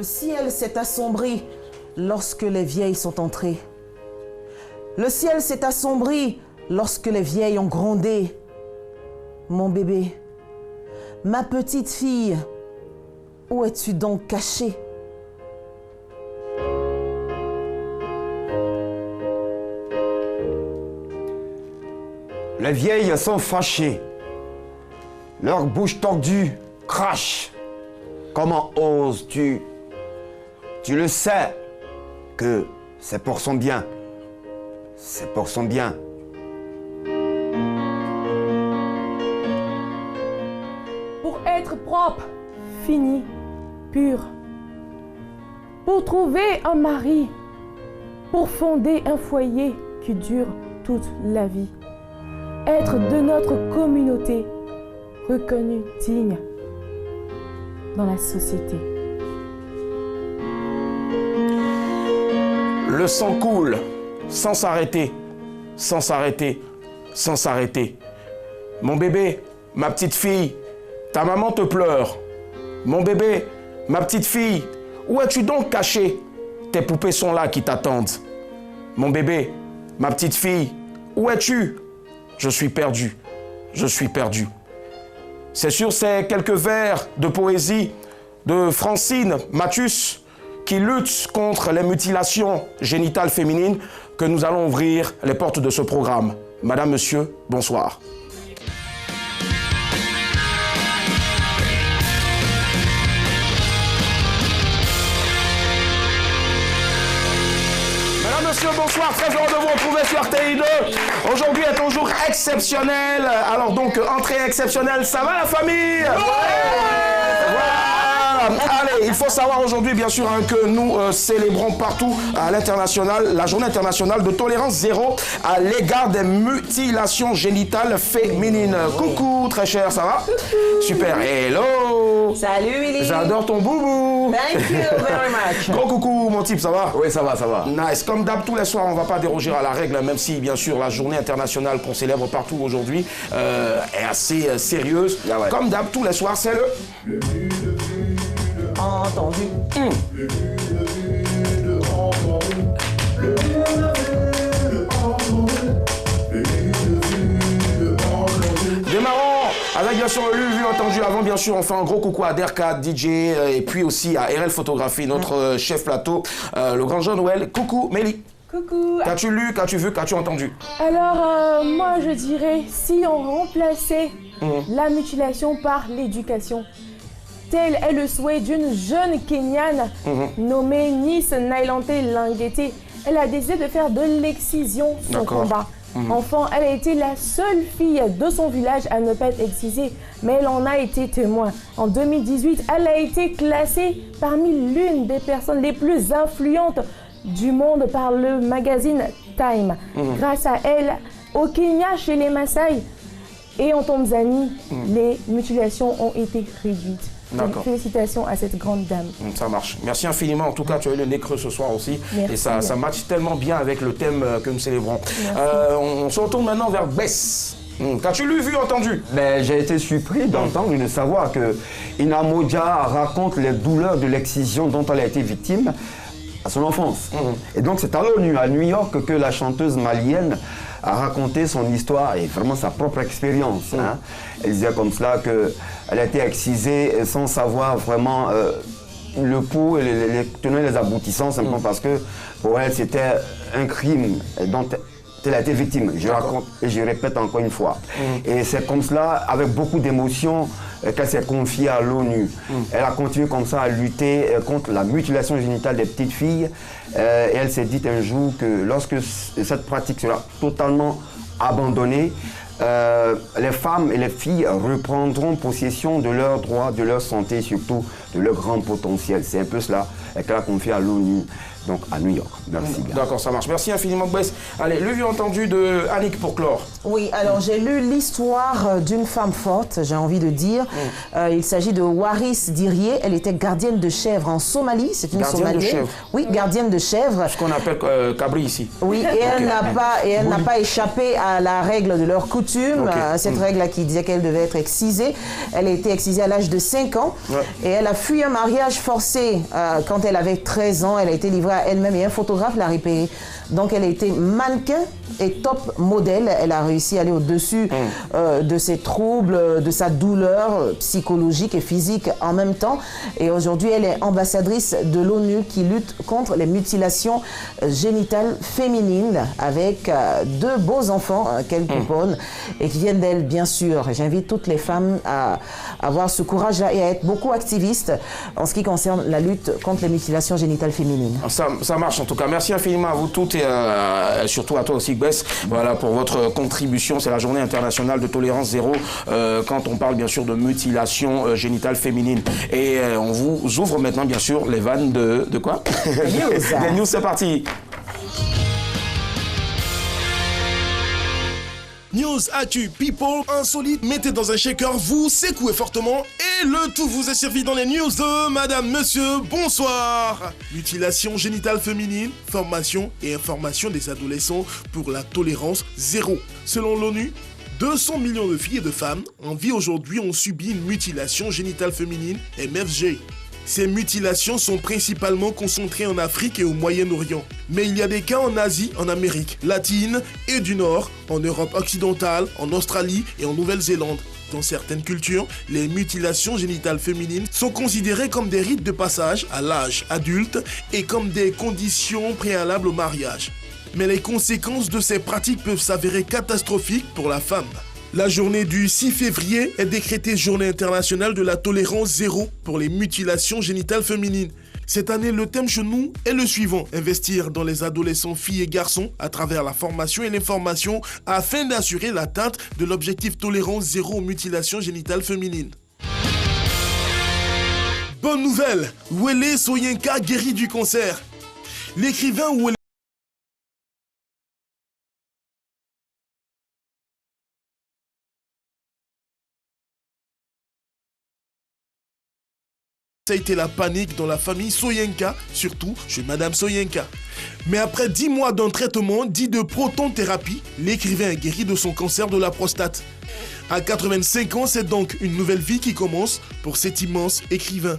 ciel s'est assombri lorsque les vieilles sont entrées. Le ciel s'est assombri lorsque les vieilles ont grondé. Mon bébé, ma petite fille, où es-tu donc cachée? Les vieilles sont fâchées. Leur bouche tordue crache. Comment oses-tu? Tu le sais que c'est pour son bien. C'est pour son bien. Pour être propre, fini, pur. Pour trouver un mari. Pour fonder un foyer qui dure toute la vie. Être de notre communauté, reconnu digne dans la société. Le sang coule sans s'arrêter, sans s'arrêter, sans s'arrêter. Mon bébé, ma petite fille, ta maman te pleure. Mon bébé, ma petite fille, où es-tu donc caché? Tes poupées sont là qui t'attendent. Mon bébé, ma petite fille, où es-tu? Je suis perdu, je suis perdu. C'est sur ces quelques vers de poésie de Francine Mathius qui lutte contre les mutilations génitales féminines que nous allons ouvrir les portes de ce programme. Madame, Monsieur, bonsoir. Monsieur, bonsoir, très heureux de vous retrouver sur RTI2. Aujourd'hui est un jour exceptionnel. Alors donc, entrée exceptionnelle, ça va la famille? Voilà. Allez, il faut savoir aujourd'hui, bien sûr, hein, que nous célébrons partout à l'international la journée internationale de tolérance zéro à l'égard des mutilations génitales féminines. Coucou, très cher, ça va? Super, hello. Salut Willy. J'adore ton boubou. Thank you very much. Gros coucou, mon type, ça va? Oui, ça va, ça va. Nice. Comme d'hab, tous les soirs, on ne va pas déroger à la règle, même si, bien sûr, la journée internationale qu'on célèbre partout aujourd'hui est assez sérieuse. Ah ouais. Comme d'hab, tous les soirs, c'est le... Entendu. Démarrons avec bien sûr le vu entendu. Avant, bien sûr, on fait un gros coucou à Derka, DJ, et puis aussi à RL Photographie, notre chef plateau, le grand Jean-Noël. Coucou, Mélie. Coucou. Qu'as-tu lu, qu'as-tu vu, qu'as-tu entendu? Alors, moi je dirais, si on remplaçait la mutilation par l'éducation, tel est le souhait d'une jeune Kenyane nommée Nice Nailante Langete. Elle a décidé de faire de l'excision son combat. Enfant, elle a été la seule fille de son village à ne pas être excisée, mais elle en a été témoin. En 2018, elle a été classée parmi l'une des personnes les plus influentes du monde par le magazine Time. Grâce à elle, au Kenya, chez les Maasai et en Tanzanie, les mutilations ont été réduites. Donc, félicitations à cette grande dame. Ça marche. Merci infiniment. En tout cas, tu as eu le nez creux ce soir aussi. Merci. Et ça matche tellement bien avec le thème que nous célébrons. On se retourne maintenant vers Bess. Qu'as-tu lu, vu, entendu? Ben, j'ai été surpris d'entendre et de savoir que Ina Modja raconte les douleurs de l'excision dont elle a été victime à son enfance. Et donc c'est à l'ONU, à New York, que la chanteuse malienne a raconté son histoire et vraiment sa propre expérience. Hein. Elle disait comme cela qu'elle a été excisée sans savoir vraiment le pour et les tenants et les aboutissants, simplement parce que pour elle c'était un crime dont elle a été victime. Je raconte et je répète encore une fois. Et c'est comme cela, avec beaucoup d'émotion, qu'elle s'est confiée à l'ONU. Elle a continué comme ça à lutter contre la mutilation génitale des petites filles. Et elle s'est dit un jour que lorsque cette pratique sera totalement abandonnée, les femmes et les filles reprendront possession de leurs droits, de leur santé, surtout de leur grand potentiel. C'est un peu cela qu'elle a confié à l'ONU, donc à New York. Merci bien. D'accord, ça marche. Merci infiniment, Bess. Allez, le vu entendu de Annick pour clore. Oui, alors j'ai lu l'histoire d'une femme forte, j'ai envie de dire. Il s'agit de Waris Dirié. Elle était gardienne de chèvre en Somalie. C'est une Gardienne de Somalienne. chèvre. Oui, gardienne de chèvre. Ce qu'on appelle Cabri ici. Oui, et elle n'a pas échappé à la règle de leur coutume, cette règle qui disait qu'elle devait être excisée. Elle a été excisée à l'âge de 5 ans et elle a fui un mariage forcé quand elle avait 13 ans. Elle a été livrée à elle-même et un photographe l'a repérée. Donc elle a été mannequin et top modèle. Elle a réussi à aller au-dessus de ses troubles, de sa douleur psychologique et physique en même temps. Et aujourd'hui, elle est ambassadrice de l'ONU qui lutte contre les mutilations génitales féminines avec 2 beaux enfants qu'elle couponne et qui viennent d'elle, bien sûr. J'invite toutes les femmes à avoir ce courage-là et à être beaucoup activistes en ce qui concerne la lutte contre les mutilations génitales féminines. Ça marche en tout cas. Merci infiniment à vous toutes et surtout à toi aussi, Bess, voilà, pour votre contribution. C'est la journée internationale de tolérance zéro quand on parle bien sûr de mutilation génitale féminine. Et on vous ouvre maintenant bien sûr les vannes de quoi? Des news, c'est parti. News, actu, people, insolite, mettez dans un shaker, vous secouez fortement et le tout vous est servi dans les news de Madame, Monsieur, bonsoir. Mutilation génitale féminine, formation et information des adolescents pour la tolérance zéro. Selon l'ONU, 200 millions de filles et de femmes en vie aujourd'hui ont subi une mutilation génitale féminine, MFG. Ces mutilations sont principalement concentrées en Afrique et au Moyen-Orient. Mais il y a des cas en Asie, en Amérique latine et du Nord, en Europe occidentale, en Australie et en Nouvelle-Zélande. Dans certaines cultures, les mutilations génitales féminines sont considérées comme des rites de passage à l'âge adulte et comme des conditions préalables au mariage. Mais les conséquences de ces pratiques peuvent s'avérer catastrophiques pour la femme. La journée du 6 février est décrétée journée internationale de la tolérance zéro pour les mutilations génitales féminines. Cette année, le thème chez nous est le suivant: investir dans les adolescents filles et garçons à travers la formation et l'information afin d'assurer l'atteinte de l'objectif tolérance zéro aux mutilations génitales féminines. Bonne nouvelle, Wele Soyinka guéri du cancer. L'écrivain Wele ça a été la panique dans la famille Soyinka, surtout chez Madame Soyinka. Mais après 10 mois d'un traitement dit de protonthérapie, l'écrivain est guéri de son cancer de la prostate. À 85 ans, c'est donc une nouvelle vie qui commence pour cet immense écrivain.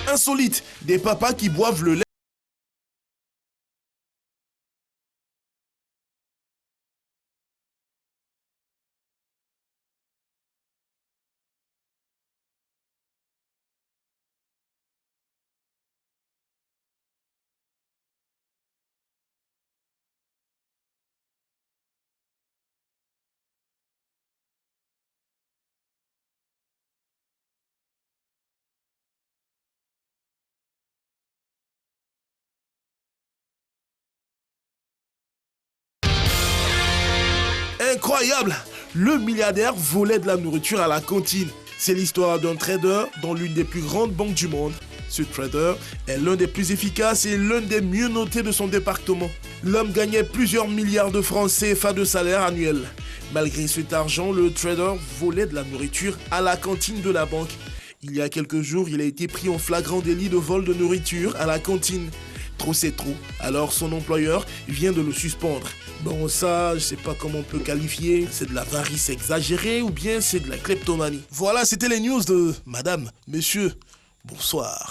Insolite, des papas qui boivent le lait. Incroyable! Le milliardaire volait de la nourriture à la cantine. C'est l'histoire d'un trader dans l'une des plus grandes banques du monde. Ce trader est l'un des plus efficaces et l'un des mieux notés de son département. L'homme gagnait plusieurs milliards de francs CFA de salaire annuel. Malgré cet argent, le trader volait de la nourriture à la cantine de la banque. Il y a quelques jours, il a été pris en flagrant délit de vol de nourriture à la cantine. Trop c'est trop, alors son employeur vient de le suspendre. Bon, ça, je sais pas comment on peut qualifier, c'est de l'avarice exagérée ou bien c'est de la kleptomanie. Voilà, c'était les news de Madame, Monsieur, bonsoir.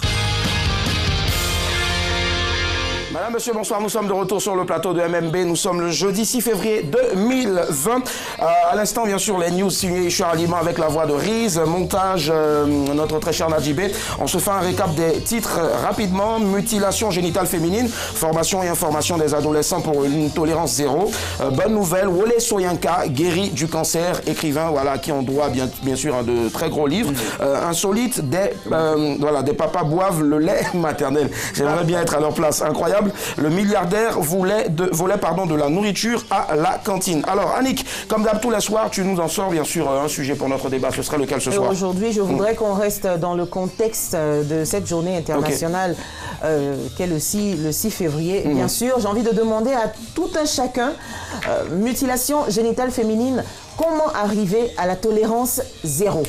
Madame, Monsieur, bonsoir. Nous sommes de retour sur le plateau de MMB. Nous sommes le jeudi 6 février 2020. À l'instant, bien sûr, les news signées Charles Lima avec la voix de Riz. Montage, notre très cher Nadjibé. On se fait un récap des titres rapidement. Mutilation génitale féminine, formation et information des adolescents pour une tolérance zéro. Bonne nouvelle, Wole Soyinka, guéri du cancer, écrivain, voilà, à qui on doit bien sûr un de très gros livres. Insolite, des papas boivent le lait maternel. J'aimerais bien être à leur place. Incroyable. Le milliardaire volait de la nourriture à la cantine. Alors, Annick, comme d'hab tous les soirs, tu nous en sors bien sûr un sujet pour notre débat. Ce serait lequel ce soir? Aujourd'hui, je voudrais qu'on reste dans le contexte de cette journée internationale qu'est le 6 février. Bien sûr, j'ai envie de demander à tout un chacun, mutilation génitale féminine, comment arriver à la tolérance zéro.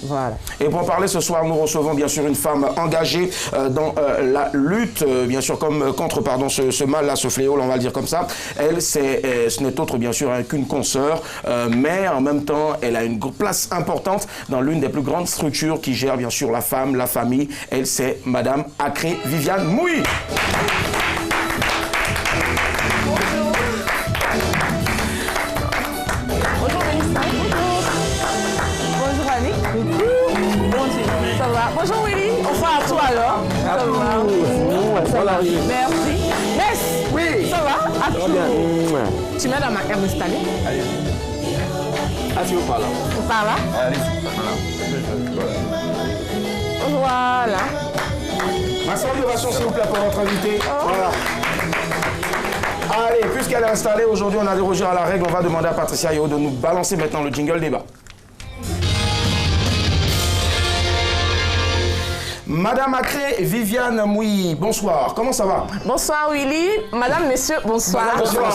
Voilà. Et pour parler ce soir, nous recevons bien sûr une femme engagée dans la lutte, bien sûr, comme contre pardon, ce mal-là, ce fléau, on va le dire comme ça, elle, ce n'est autre, bien sûr, hein, qu'une consoeur, mais en même temps, elle a une place importante dans l'une des plus grandes structures qui gère, bien sûr, la femme, la famille. Elle, c'est Madame Acré Viviane Mouy. Bonjour Willy, on fait à toi alors. Ça va. Merci. Yes. Oui. Ça va? À toi. Bien. Tu mets dans ma carte installée. Allez. Asseyez-vous par là. Par là. Allez. Voilà. Ma salutation, s'il vous plaît, pour votre invité. Voilà. Allez, puisqu'elle est installée, aujourd'hui, on a dérogé à la règle. On va demander à Patricia Yeo de nous balancer maintenant le jingle débat. Madame Acré Viviane Mouy, bonsoir. Comment ça va? Bonsoir Willy. Madame, monsieur, bonsoir. Bonsoir.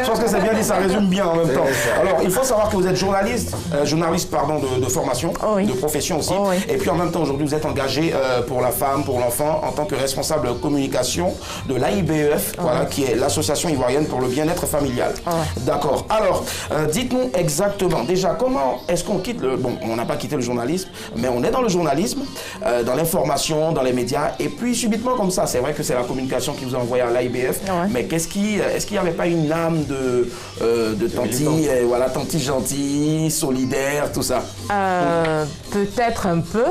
Je pense que c'est bien dit, ça résume bien en même temps. Alors, il faut savoir que vous êtes journaliste, de formation, oui. de profession aussi. Oui. Et puis en même temps, aujourd'hui, vous êtes engagé pour la femme, pour l'enfant, en tant que responsable communication de l'AIBEF, voilà, qui est l'Association ivoirienne pour le bien-être familial. D'accord. Alors, dites-nous exactement, déjà, comment est-ce qu'on quitte le... Bon, on n'a pas quitté le journalisme, mais on est dans le journalisme, dans l'information, dans les médias, et puis subitement comme ça, c'est vrai que c'est la communication qui vous a envoyé à l'AIBF, mais est-ce qu'il n'y avait pas une âme de tanti, voilà, tanti gentil, solidaire, tout ça? Peut-être un peu,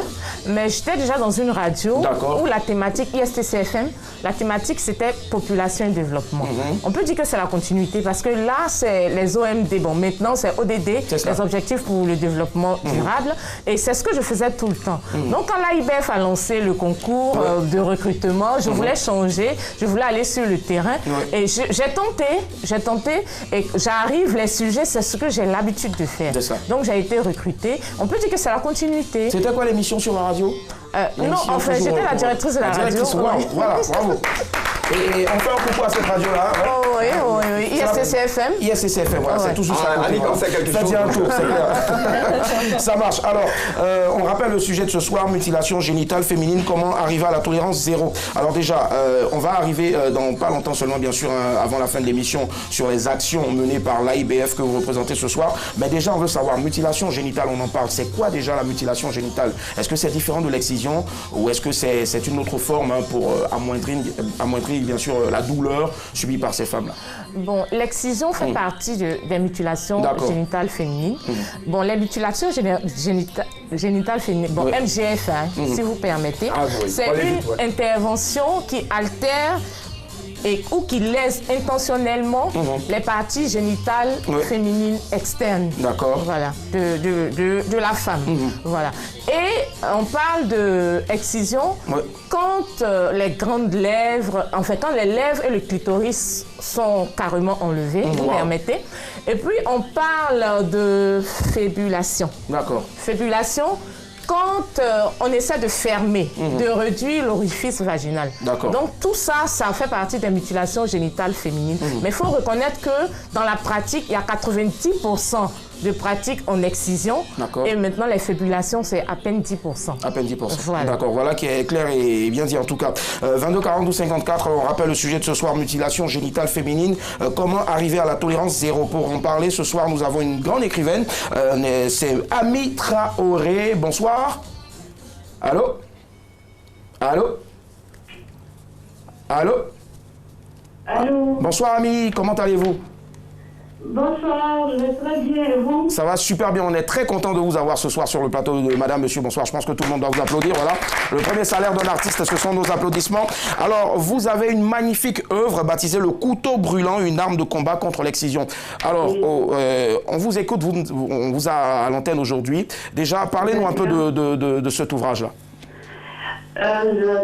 mais j'étais déjà dans une radio où la thématique ISTCFM, la thématique c'était population et développement. On peut dire que c'est la continuité parce que là c'est les OMD, bon maintenant c'est ODD, les objectifs pour le développement durable, et c'est ce que je faisais tout le temps. Donc quand l'AIBF a lancé le concours de recrutement, je voulais changer, je voulais aller sur le terrain et j'ai tenté et j'arrive, les sujets c'est ce que j'ai l'habitude de faire. Donc j'ai été recrutée, on peut dire que c'est la continuité. C'était quoi l'émission sur la radio? Non, en fait, j'étais la directrice de la radio. Voilà, bravo. Et on fait un coucou à cette radio-là. Oui. ISTCFM. ISTCFM, voilà, c'est toujours ça. Annie pensait quelque chose. Faites-y un tour, c'est clair. Ça marche. Alors, on rappelle le sujet de ce soir, mutilation génitale féminine, comment arriver à la tolérance zéro. Alors déjà, on va arriver dans pas longtemps seulement, bien sûr, avant la fin de l'émission, sur les actions menées par l'AIBF que vous représentez ce soir. Mais déjà, on veut savoir, mutilation génitale, on en parle. C'est quoi déjà la mutilation génitale? Est-ce que c'est différent de l'excision ou est-ce que c'est une autre forme pour amoindrir bien sûr la douleur subie par ces femmes-là? Bon, l'excision fait partie des mutilations génitales féminines. Bon, les mutilations génitales féminines, bon, MGF, si vous permettez, c'est une intervention qui altère ou qui lèse intentionnellement les parties génitales féminines externes. Voilà, de la femme. Voilà. Et on parle de excision quand les grandes lèvres, en fait, quand les lèvres et le clitoris sont carrément enlevés, vous permettez. Et puis on parle de fébulation. Fébulation, quand on essaie de fermer, de réduire l'orifice vaginal. Donc tout ça, ça fait partie des mutilations génitales féminines. Mais il faut reconnaître que dans la pratique, il y a 90% de pratiques en excision. Et maintenant, les fébulations, c'est à peine 10%. À peine 10%. Voilà. D'accord, voilà qui est clair et bien dit en tout cas. 22 42 54, on rappelle le sujet de ce soir, mutilation génitale féminine. Comment arriver à la tolérance zéro? Pour en parler, ce soir, nous avons une grande écrivaine. C'est Ami Traoré. Bonsoir. Allô? Allô? Allô? Allô? Bonsoir, Ami. Comment allez-vous? Bonsoir, je vais très bien et vous? Ça va super bien, on est très content de vous avoir ce soir sur le plateau de Madame, Monsieur, bonsoir. Je pense que tout le monde doit vous applaudir, voilà. Le premier salaire d'un artiste, ce sont nos applaudissements. Alors, vous avez une magnifique œuvre baptisée Le couteau brûlant, une arme de combat contre l'excision. Alors, on vous écoute, on vous a à l'antenne aujourd'hui. Déjà, parlez-nous un peu de cet ouvrage-là.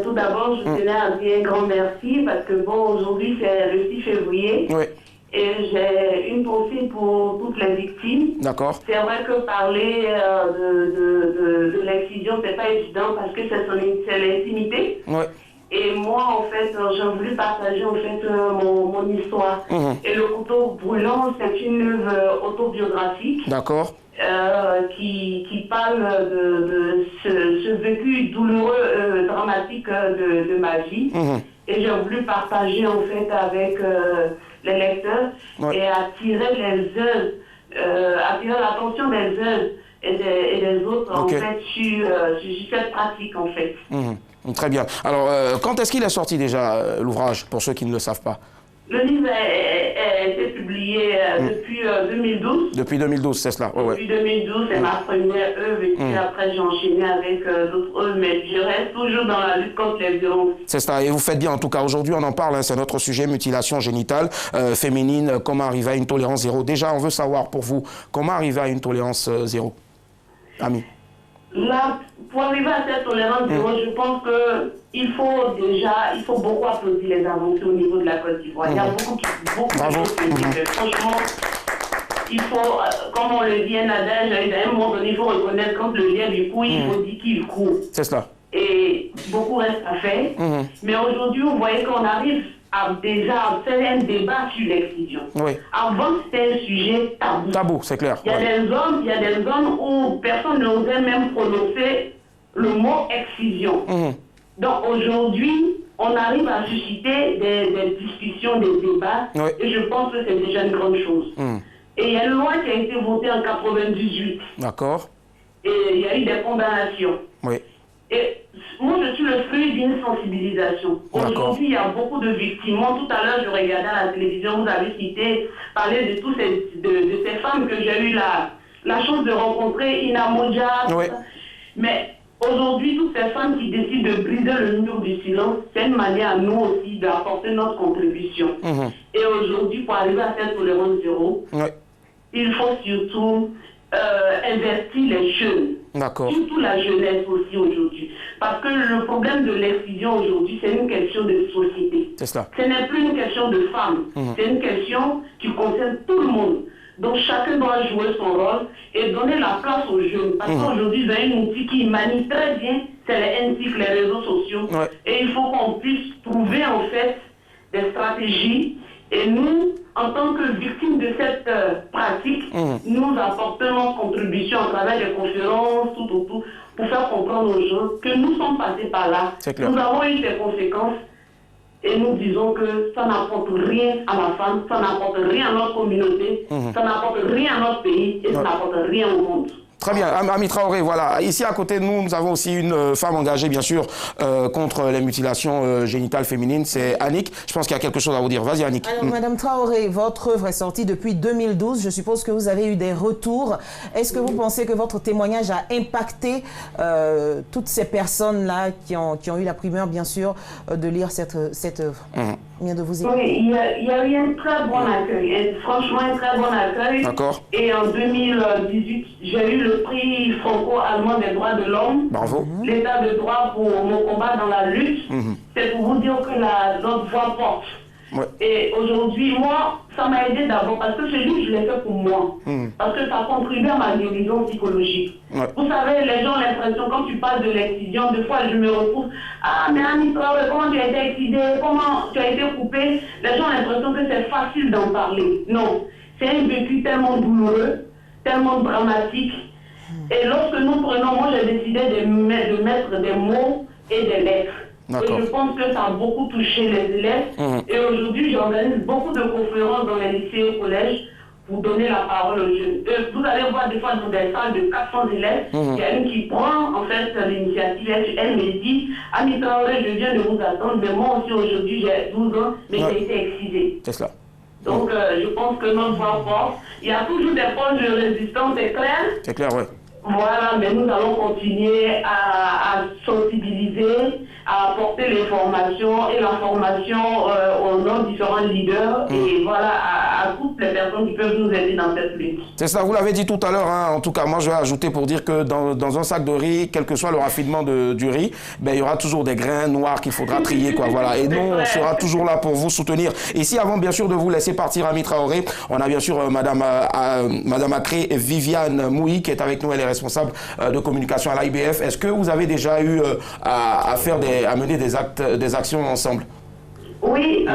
Tout d'abord, je tenais à dire un grand merci parce que bon, aujourd'hui c'est le 6 février. Et j'ai une pensée pour toutes les victimes. C'est vrai que parler de l'excision, c'est pas évident parce que c'est l'intimité. Et moi, en fait, j'ai voulu partager en fait mon histoire. Et Le couteau brûlant, c'est une œuvre autobiographique. Qui parle de ce vécu douloureux, dramatique de ma vie. Et j'ai voulu partager en fait avec les lecteurs et attirer l'attention des uns et des autres en fait sur cette pratique en fait. Très bien. Alors, quand est-ce qu'il est sorti déjà l'ouvrage, pour ceux qui ne le savent pas? Le livre a été publié depuis 2012. Depuis 2012, c'est cela. Depuis 2012, c'est ma première œuvre et puis après j'ai enchaîné avec d'autres œuvres, mais je reste toujours dans la lutte contre les violences. C'est ça, et vous faites bien. En tout cas, aujourd'hui, on en parle, hein, c'est notre sujet, mutilation génitale féminine, comment arriver à une tolérance zéro. Déjà, on veut savoir pour vous, comment arriver à une tolérance zéro, Ami? Là, pour arriver à cette tolérance zéro, je pense qu'il faut beaucoup applaudir les avancées au niveau de la Côte d'Ivoire. Il y a beaucoup de choses à dire. Franchement, il faut, comme on le dit, un adage, à un moment donné, il faut reconnaître quand le lien du coup, il faut dire qu'il court. C'est cela. Et beaucoup reste à faire. Mais aujourd'hui, vous voyez qu'on arrive à déjà faire un débat sur l'excision. Avant, c'était un sujet tabou. Tabou, c'est clair. Il y a des zones où personne n'osait même prononcer le mot excision. Donc aujourd'hui, on arrive à susciter des discussions, des débats, et je pense que c'est déjà une grande chose. Et il y a une loi qui a été votée en 98. D'accord. Et il y a eu des condamnations. Et moi, je suis le fruit d'une sensibilisation. Aujourd'hui, il y a beaucoup de victimes. Moi, tout à l'heure, je regardais à la télévision, vous avez cité, parler de toutes ces femmes que j'ai eu la chance de rencontrer, Ina Modja. Mais aujourd'hui, toutes ces femmes qui décident de briser le mur du silence, c'est une manière à nous aussi d'apporter notre contribution. Et aujourd'hui, pour arriver à cette tolérance zéro, il faut surtout investir les jeunes. Surtout la jeunesse aussi aujourd'hui. Parce que le problème de l'excision aujourd'hui, c'est une question de société. Ce n'est plus une question de femmes. C'est une question qui concerne tout le monde. Donc chacun doit jouer son rôle et donner la place aux jeunes. Parce qu'aujourd'hui, vous avez un outil qui manie très bien, c'est les NTIC, les réseaux sociaux. Et il faut qu'on puisse trouver en fait des stratégies. Et nous, en tant que victimes de cette pratique, nous apportons notre contribution à travers des conférences, tout, pour faire comprendre aux gens que nous sommes passés par là. Nous avons eu des conséquences et nous disons que ça n'apporte rien à la femme, ça n'apporte rien à notre communauté, ça n'apporte rien à notre pays et ça n'apporte rien au monde. Très bien, Ami Traoré, voilà. Ici à côté de nous, nous avons aussi une femme engagée, bien sûr, contre les mutilations génitales féminines. C'est Annick. Je pense qu'il y a quelque chose à vous dire. Vas-y, Annick. Alors, Madame Traoré, votre œuvre est sortie depuis 2012. Je suppose que vous avez eu des retours. Est-ce que vous pensez que votre témoignage a impacté toutes ces personnes-là qui ont eu la primeur, bien sûr, de lire cette œuvre? Bien de vous écouter. Oui, il y a eu un très bon accueil. Franchement, un très bon accueil. D'accord. Et en 2018, j'ai eu le prix franco-allemand des droits de l'homme. Bravo. L'état de droit pour mon combat dans la lutte. C'est pour vous dire que notre voix porte. Et aujourd'hui, moi, ça m'a aidé d'abord parce que ce livre, je l'ai fait pour moi. Parce que ça contribue à ma guérison psychologique. Vous savez, les gens ont l'impression, quand tu parles de l'excision, des fois je me retrouve, ah, mais Annie Traoré, comment tu as été excisée, comment tu as été coupée? Les gens ont l'impression que c'est facile d'en parler. Non, c'est un vécu tellement douloureux, tellement dramatique. Et lorsque nous prenons, moi j'ai décidé de mettre des mots et des lettres. Et je pense que ça a beaucoup touché les élèves. Et aujourd'hui, j'organise beaucoup de conférences dans les lycées et collèges pour donner la parole aux jeunes. Vous allez voir des fois dans des salles de 400 élèves, il y a une qui prend en fait l'initiative. Elle me dit, Annie Traoré, je viens de vous attendre, mais moi aussi aujourd'hui j'ai 12 ans, mais j'ai été excisée. C'est cela. Donc je pense que notre voix porte. Il y a toujours des poches de résistance, c'est clair. C'est clair, oui. Voilà, mais nous allons continuer à sensibiliser, à apporter les formations et la formation aux nos différents leaders et voilà, à toutes les personnes qui peuvent nous aider dans cette lutte. C'est ça, vous l'avez dit tout à l'heure, hein. En tout cas, moi je vais ajouter pour dire que dans un sac de riz, quel que soit le raffinement du riz, ben, il y aura toujours des grains noirs qu'il faudra trier, quoi, voilà. Et nous, on sera toujours là pour vous soutenir. Ici, avant bien sûr de vous laisser partir, Ami Traoré, on a bien sûr Madame Acré Viviane Mouy qui est avec nous, elle est responsable de communication à l'IBF. Est-ce que vous avez déjà eu à mener des actions ensemble? Oui,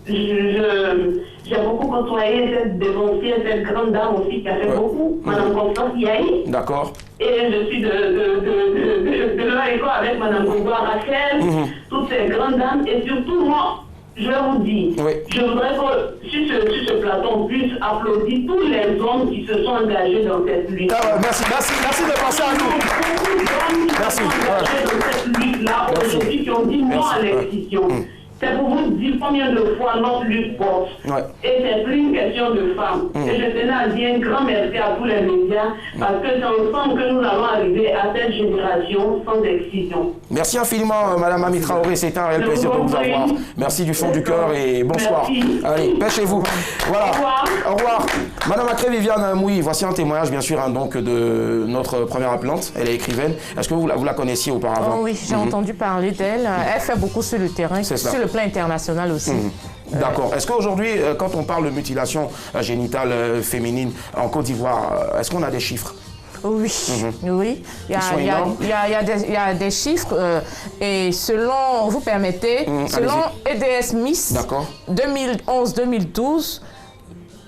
j'ai beaucoup côtoyé cette dénoncière, cette grande dame aussi qui a fait beaucoup, Mme Constance Yahi. D'accord. Et je suis de leur école avec Mme Gougoua Rachel, toutes ces grandes dames, et surtout moi, je vous dis, je voudrais que sur ce plateau, on puisse applaudir tous les hommes qui se sont engagés dans cette lutte. Merci de penser à nous. Merci. Dans cette lutte-là, aujourd'hui, qui ont dit non à l'excision. C'est pour vous dire combien de fois notre lutte porte. Et c'est plus une question de femmes. Et je tenais à dire un grand merci à tous les médias, parce que c'est ensemble que nous allons arriver à cette génération sans excision. Merci infiniment, Madame Ami Traoré. C'est un réel plaisir de vous avoir. Merci du fond du cœur et bonsoir. Allez, pêchez-vous. Voilà. Au revoir. Madame Akré Viviane Mouy, voici un témoignage, bien sûr, donc de notre première appelante. Elle est écrivaine. Est-ce que vous la connaissiez auparavant? Oui, j'ai entendu parler d'elle. Elle fait beaucoup sur le terrain, sur le plan international aussi. D'accord. Est-ce qu'aujourd'hui, quand on parle de mutilation génitale féminine en Côte d'Ivoire, est-ce qu'on a des chiffres? Oui, oui. Il y a des chiffres et selon, vous permettez, selon EDS Miss 2011-2012,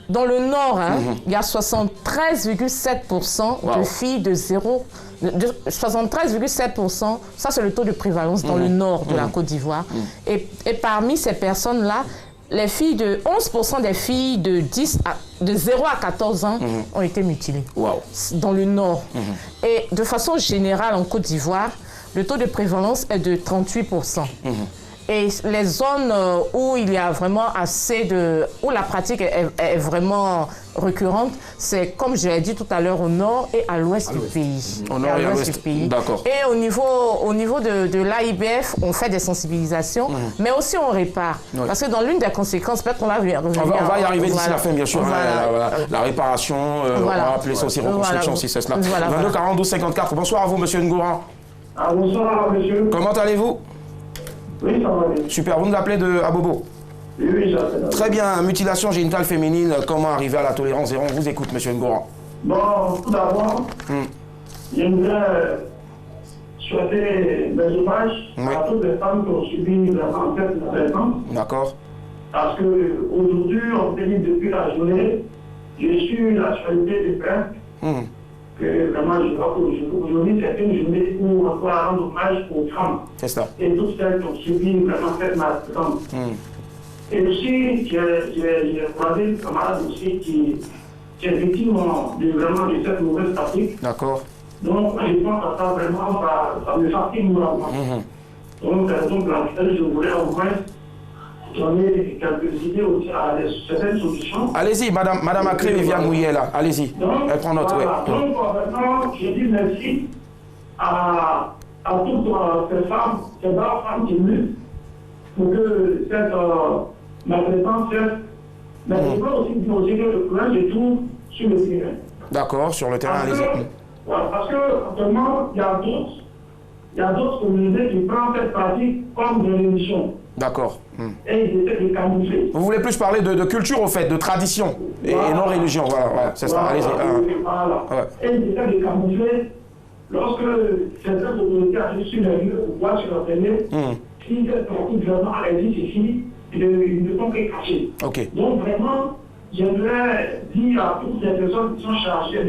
dans le Nord, il y a 73,7% de filles de 73,7%, ça c'est le taux de prévalence dans le nord de la Côte d'Ivoire. Et parmi ces personnes-là, les filles 11% des filles de 0 à 14 ans ont été mutilées dans le nord. Et de façon générale en Côte d'Ivoire, le taux de prévalence est de 38%. Et les zones où il y a vraiment où la pratique est vraiment récurrente, c'est comme je l'ai dit tout à l'heure, au nord et à l'ouest du pays. Au nord et à l'ouest du pays. D'accord. Et au niveau de l'AIBF, on fait des sensibilisations, mais aussi on répare. Parce que dans l'une des conséquences, peut-être qu'on va revenir. On va y arriver d'ici la fin, bien sûr. La réparation, on va appeler ça aussi reconstruction, si c'est cela. 22 42 54. Bonsoir à vous, monsieur Ngouran. Bonsoir, monsieur. Comment allez-vous? Oui, ça va bien. Super, vous nous appelez de Abobo? Oui, j'appelle. Très bien, mutilation génitale féminine, comment arriver à la tolérance zéro? On vous écoute, monsieur Ngouran. Bon, tout d'abord, j'aimerais souhaiter des hommages à toutes les femmes qui ont subi vraiment cette maltraitance. D'accord. Parce qu'aujourd'hui, on peut dire depuis la journée, je suis l'actualité de presse. Que vraiment, je vois qu'aujourd'hui, c'est une journée où on doit rendre hommage aux femmes. C'est ça. Et toutes celles qui ont subi vraiment cette maltraitance. Et aussi, j'ai croisé une camarade aussi qui est victime de cette mauvaise pratique. D'accord. Donc, je pense que ça vraiment, ça me fatigue moralement. Donc, je voulais au moins donner quelques idées aussi à certaines solutions. Allez-y, Madame Akré Viviane Mouy est là. Allez-y. Elle prend note. Voilà. Donc, maintenant, je dis merci à toutes ces femmes, ces braves femmes qui luttent pour que cette maltraitance cesse. Mais je peux aussi dire que le problème se trouve sur le terrain. D'accord, sur le terrain, allez-y. Parce qu'actuellement, il y a d'autres communautés qui prennent cette pratique comme de l'émission. D'accord. Et ils essaient de camoufler. Vous voulez plus parler de culture, au fait, de tradition et non religion. Voilà, c'est ça. Allez-y. Voilà. Et ils essaient de camoufler. Lorsque certaines autorités arrivent sur les lieux, on voit sur la télé, si cette pratique vraiment existe ici, ils ne font que cacher. Donc vraiment, j'aimerais dire à toutes les personnes qui sont chargées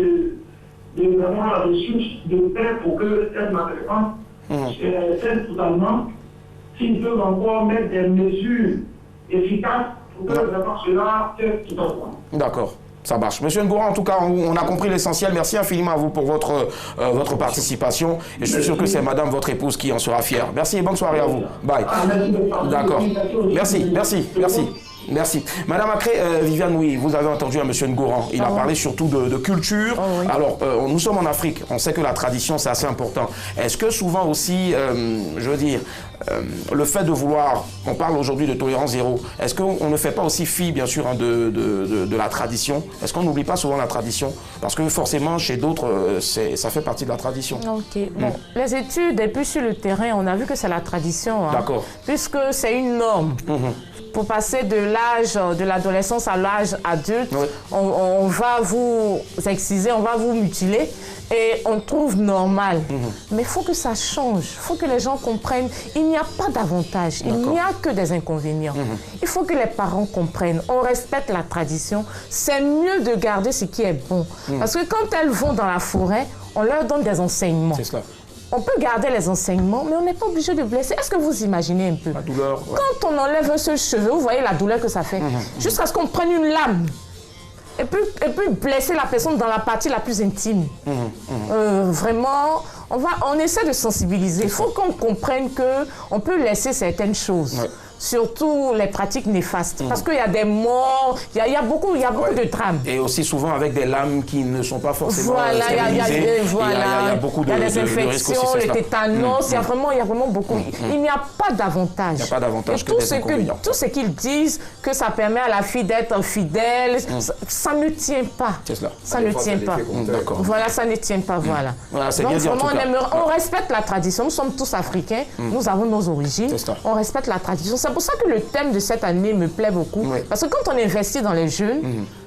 de vraiment la ressource de faire pour que cette maltraitance cesse totalement. S'ils peuvent encore mettre des mesures efficaces pour que vraiment cela cesse totalement. D'accord. Ça marche. Monsieur Ngouran, en tout cas, on a compris l'essentiel. Merci infiniment à vous pour votre participation. Et je suis sûr que c'est madame, votre épouse, qui en sera fière. Merci et bonne soirée à vous. Bye. D'accord. Merci. Merci. Madame Akré Viviane Mouy, vous avez entendu à monsieur Ngouran. Il a parlé surtout de culture. Alors, nous sommes en Afrique. On sait que la tradition, c'est assez important. Est-ce que souvent aussi, je veux dire, le fait de vouloir, on parle aujourd'hui de tolérance zéro, est-ce qu'on ne fait pas aussi fi, bien sûr, de la tradition? Est-ce qu'on n'oublie pas souvent la tradition? Parce que forcément, chez d'autres, ça fait partie de la tradition. Bon, les études, et puis sur le terrain, on a vu que c'est la tradition. D'accord. Puisque c'est une norme. pour passer de l'âge de l'adolescence à l'âge adulte, on va vous exciser, on va vous mutiler et on trouve normal. Mais il faut que ça change, il faut que les gens comprennent, il n'y a pas d'avantage, il n'y a que des inconvénients. Il faut que les parents comprennent, on respecte la tradition, c'est mieux de garder ce qui est bon. Parce que quand elles vont dans la forêt, on leur donne des enseignements. C'est cela. On peut garder les enseignements, mais on n'est pas obligé de blesser. Est-ce que vous imaginez un peu? La douleur. Quand on enlève ce cheveu, vous voyez la douleur que ça fait. Jusqu'à ce qu'on prenne une lame et puis blesser la personne dans la partie la plus intime. Vraiment, on essaie de sensibiliser. Il faut qu'on comprenne qu'on peut laisser certaines choses. Surtout les pratiques néfastes. Parce qu'il y a des morts, il y a beaucoup de drames. Et aussi souvent avec des lames qui ne sont pas forcément stérilisées. Il y a beaucoup de des infections, le tétanos, il y a vraiment beaucoup. Il n'y a pas d'avantage. Il n'y a pas d'avantage que des inconvénients. Tout ce qu'ils disent, que ça permet à la fille d'être fidèle, ça ne tient pas. C'est cela. Ça ne tient pas. Voilà, ça ne tient pas, voilà. C'est Donc bien dit en tout cas. On respecte la tradition, nous sommes tous africains, nous avons nos origines, on respecte la tradition. C'est pour ça que le thème de cette année me plaît beaucoup. Parce que quand on investit dans les jeunes,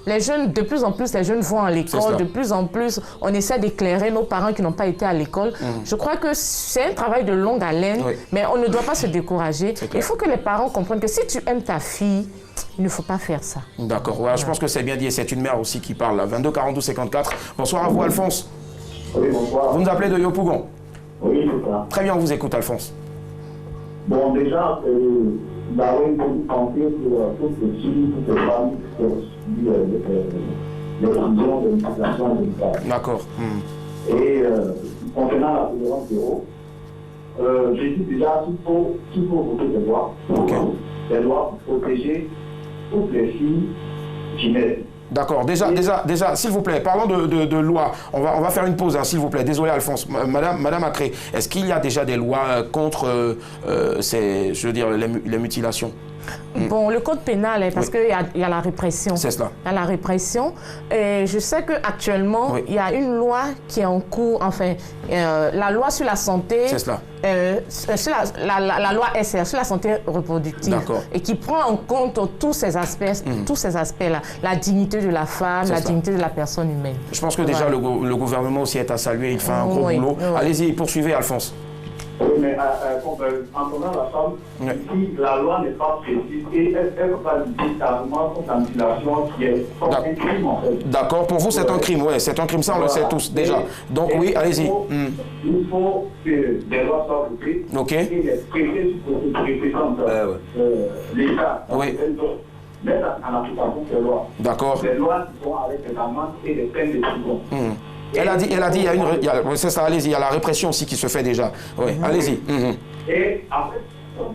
de plus en plus, les jeunes vont à l'école, de plus en plus, on essaie d'éclairer nos parents qui n'ont pas été à l'école. Je crois que c'est un travail de longue haleine, mais on ne doit pas se décourager. Il faut que les parents comprennent que si tu aimes ta fille, il ne faut pas faire ça. D'accord, je pense que c'est bien dit et c'est une mère aussi qui parle. 22 42 54. Bonsoir à vous, Alphonse. Oui, bonsoir. Vous nous appelez de Yopougon? Oui, c'est ça. Très bien, on vous écoute, Alphonse. Bon, déjà, nous avons une bonne pensée pour toutes les filles, toutes les femmes qui ont subi les décisions de l'utilisation médicale. D'accord. Et concernant la tolérance zéro, j'ai dit déjà qu'il faut voter des lois. Des lois pour protéger toutes les filles qui naissent. D'accord. Déjà, s'il vous plaît, parlons de loi. On va faire une pause, s'il vous plaît. Désolé, Alphonse. Madame Acré, est-ce qu'il y a déjà des lois contre les mutilations? Bon, le code pénal, parce qu'il y a la répression. C'est cela. Il y a la répression. Et je sais qu'actuellement, il y a une loi qui est en cours, enfin, la loi sur la santé. C'est cela. Sur la loi SR, sur la santé reproductive. D'accord. Et qui prend en compte tous ces aspects-là. La dignité de la femme, la dignité de la personne humaine. Je pense que déjà, le gouvernement aussi est à saluer. Il fait un gros boulot. Allez-y, poursuivez, Alphonse. Oui, mais en prenant la femme, si la loi n'est pas précise et elle ne peut pas lutter carrément contre la mutilation qui est un crime en fait. D'accord, pour vous c'est un crime, c'est un crime, ça on le sait tous déjà. Donc oui, allez-y. Il faut que des lois soient votées et les préfets représentent l'État mettre en application ces lois. D'accord. Des lois qui sont avec des amendes et des peines de prison. Elle a dit, c'est ça, allez-y, il y a la répression aussi qui se fait déjà. Oui, allez-y. Et après,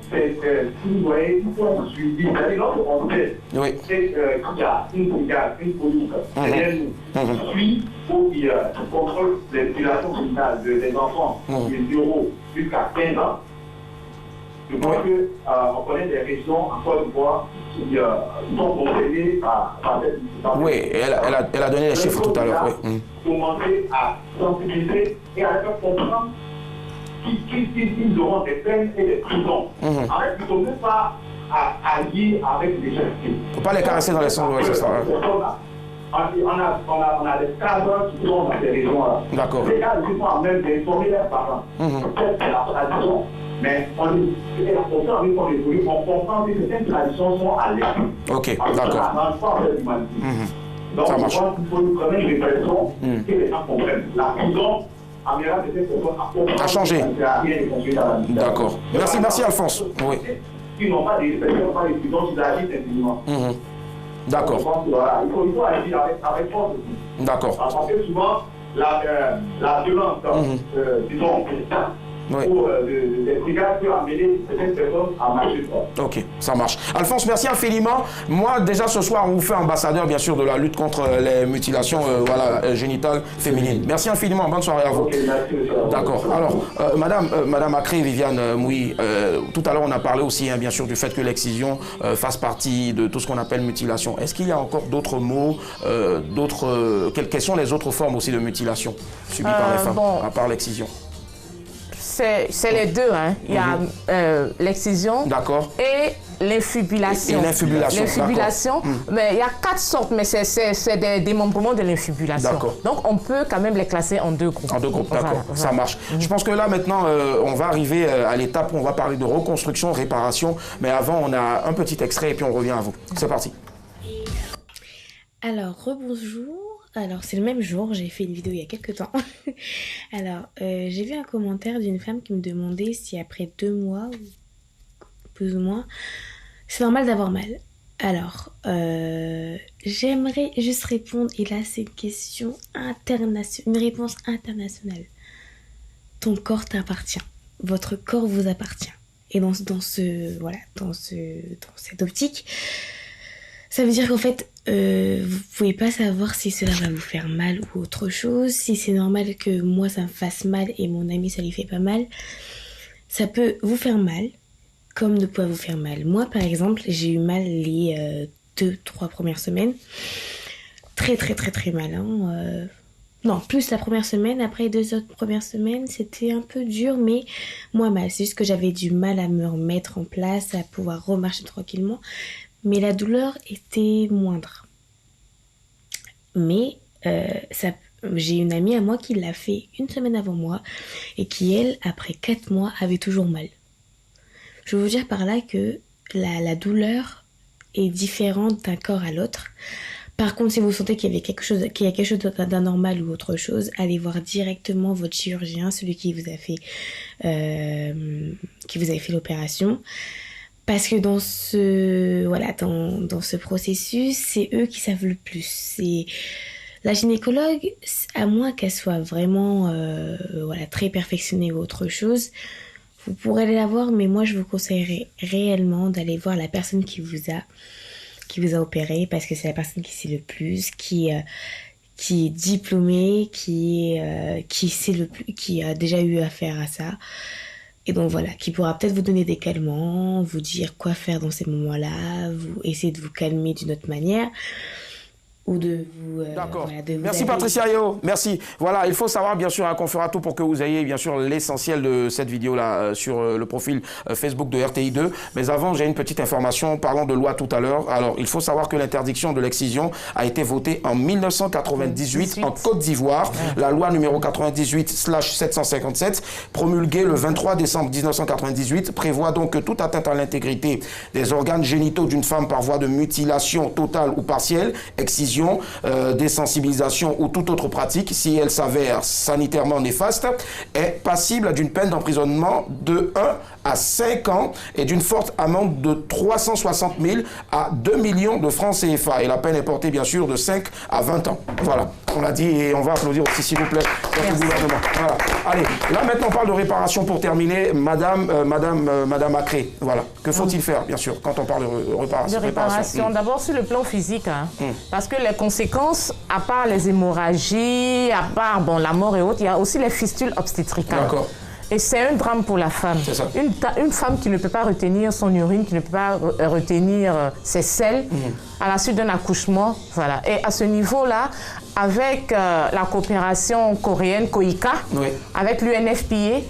si vous voyez, il faut un suivi. C'est-à-dire, lorsqu'on sait qu'il y a une brigade, une police, qui suit ou qui contrôle les violations criminelles des enfants de 0 jusqu'à 15 ans, je crois qu'on connaît des régions en Côte d'Ivoire qui sont concédées par cette institution. Oui, elle a donné les chiffres tout à l'heure. Commencer à sensibiliser et à faire comprendre qu'ils auront des peines et des prisons. Arrête plutôt même pas à agir avec des gens. Il ne faut pas les caresser dans les sanglots, c'est ça. On a des cadres qui sont dans ces régions-là. D'accord. Les cadres qui sont même d'informer leurs parents. Peut-être c'est la tradition. Mais on comprend que certaines traditions sont à l'écoute. Ok, d'accord. Donc, je pense qu'il faut une première réflexion que les gens comprennent. La prison, en général, c'est cette personne a changé. D'accord. Merci Alphonse. Oui. Ils n'ont pas de réflexion, pas de prisons, ils agissent infiniment. D'accord. Voilà, il faut agir avec force. D'accord. Parce que souvent, la violence, disons, pour les brigades peuvent amener certaines personnes à marcher fort. Ok, ça marche. Alphonse, merci infiniment. Moi, déjà ce soir, on vous fait ambassadeur, bien sûr, de la lutte contre les mutilations génitales féminines. Merci infiniment. Bonne soirée à vous. Okay, d'accord. Alors, Madame Acré, Viviane Mouy, tout à l'heure, on a parlé aussi, bien sûr, du fait que l'excision fasse partie de tout ce qu'on appelle mutilation. Est-ce qu'il y a encore d'autres mots, quelles sont les autres formes aussi de mutilation subies par les femmes, à part l'excision? C'est les deux, Il y a l'excision et l'infibulation. L'infibulation, mais il y a 4 sortes, mais c'est des démembrements de l'infibulation. Donc on peut quand même les classer en 2 groupes. En 2 groupes, d'accord, ça marche. Je pense que là maintenant, on va arriver à l'étape où on va parler de reconstruction, réparation, mais avant on a un petit extrait et puis on revient à vous. C'est parti. Alors, rebonjour. Alors, c'est le même jour, j'ai fait une vidéo il y a quelques temps. Alors, j'ai vu un commentaire d'une femme qui me demandait si après 2 mois, plus ou moins, c'est normal d'avoir mal. Alors, j'aimerais juste répondre, et là c'est une question internationale, une réponse internationale. Ton corps t'appartient, votre corps vous appartient. Et dans cette optique, ça veut dire qu'en fait, vous pouvez pas savoir si cela va vous faire mal ou autre chose, si c'est normal que moi ça me fasse mal et mon ami ça lui fait pas mal. Ça peut vous faire mal, comme ne pas vous faire mal. Moi par exemple, j'ai eu mal les 2-3 premières semaines. Très mal. Hein. Non, plus la première semaine, après les 2 autres premières semaines, c'était un peu dur, mais moins mal. C'est juste que j'avais du mal à me remettre en place, à pouvoir remarcher tranquillement. Mais la douleur était moindre. Mais j'ai une amie à moi qui l'a fait 1 semaine avant moi et qui, elle, après 4 mois, avait toujours mal. Je veux vous dire par là que la douleur est différente d'un corps à l'autre. Par contre, si vous sentez qu'il y a quelque chose d'anormal ou autre chose, allez voir directement votre chirurgien, celui qui vous a fait l'opération. Parce que dans ce processus, c'est eux qui savent le plus. C'est la gynécologue, à moins qu'elle soit vraiment très perfectionnée ou autre chose, vous pourrez aller la voir, mais moi je vous conseillerais réellement d'aller voir la personne qui vous a opéré, parce que c'est la personne qui sait le plus, qui est diplômée, qui a déjà eu affaire à ça. Et donc voilà, qui pourra peut-être vous donner des calmants, vous dire quoi faire dans ces moments-là, vous essayer de vous calmer d'une autre manière. Ou de vous... D'accord. Merci Patricia Yeo, merci. Voilà, il faut savoir bien sûr qu'on fera tout pour que vous ayez bien sûr l'essentiel de cette vidéo-là sur le profil Facebook de RTI2. Mais avant, j'ai une petite information parlant de loi tout à l'heure. Alors, il faut savoir que l'interdiction de l'excision a été votée en 1998 en Côte d'Ivoire. La loi numéro 98/757, promulguée le 23 décembre 1998, prévoit donc que toute atteinte à l'intégrité des organes génitaux d'une femme par voie de mutilation totale ou partielle, excision, désensibilisation ou toute autre pratique, si elle s'avère sanitairement néfaste, est passible d'une peine d'emprisonnement de 1 à 5 ans et d'une forte amende de 360 000 à 2 millions de francs CFA. Et la peine est portée, bien sûr, de 5 à 20 ans. Voilà, on l'a dit et on va applaudir aussi, s'il vous plaît, le gouvernement. Voilà. Allez, là maintenant on parle de réparation pour terminer. Madame Acré, voilà. Que faut-il faire, bien sûr, quand on parle de réparation? D'abord sur le plan physique, hein, parce que les conséquences, à part les hémorragies, à part la mort et autres, il y a aussi les fistules obstétricales. D'accord. Et c'est un drame pour la femme. C'est ça. Une femme qui ne peut pas retenir son urine, qui ne peut pas retenir ses selles à la suite d'un accouchement. Voilà. Et à ce niveau-là, avec la coopération coréenne COICA, avec l'UNFPA,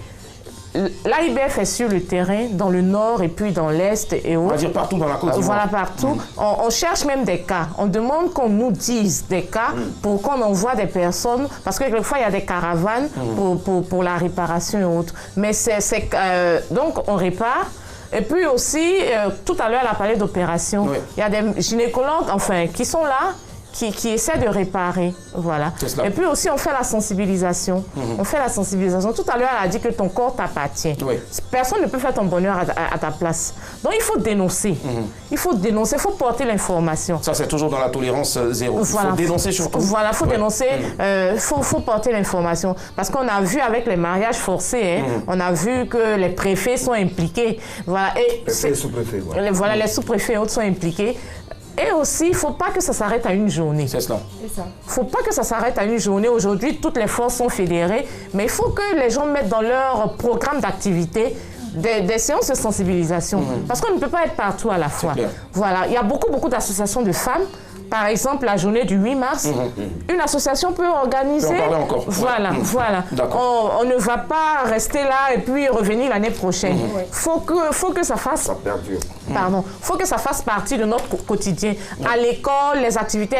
l'AIBF est sur le terrain, dans le nord et puis dans l'est et autres. On va dire partout dans la Côte d'Ivoire. Voilà, partout. On cherche même des cas. On demande qu'on nous dise des cas pour qu'on envoie des personnes, parce que quelquefois il y a des caravanes pour la réparation et autres. Mais donc on répare. Et puis aussi, tout à l'heure elle a parlé d'opération. Il y a des gynécologues, qui sont là, qui essaie de réparer, voilà. Et puis aussi, on fait la sensibilisation. On fait la sensibilisation. Tout à l'heure, elle a dit que ton corps t'appartient. Personne ne peut faire ton bonheur à ta place. Donc, il faut dénoncer. Il faut dénoncer, il faut porter l'information. Ça, c'est toujours dans la tolérance zéro. Voilà. Il faut dénoncer surtout. Voilà, il faut dénoncer, faut porter l'information. Parce qu'on a vu avec les mariages forcés, on a vu que les préfets sont impliqués. Voilà. Et les sous-préfets, voilà, les sous-préfets et autres sont impliqués. Et aussi, il ne faut pas que ça s'arrête à une journée. C'est cela. Il ne faut pas que ça s'arrête à une journée. Aujourd'hui, toutes les forces sont fédérées, mais il faut que les gens mettent dans leur programme d'activité des séances de sensibilisation. Parce qu'on ne peut pas être partout à la fois. Voilà. Il y a beaucoup d'associations de femmes. Par exemple, la journée du 8 mars, une association peut organiser... On peut en parler encore. Voilà, voilà. On ne va pas rester là et puis revenir l'année prochaine. Faut que ça fasse... Ça perdure. Pardon. Il faut que ça fasse partie de notre quotidien. À l'école, les activités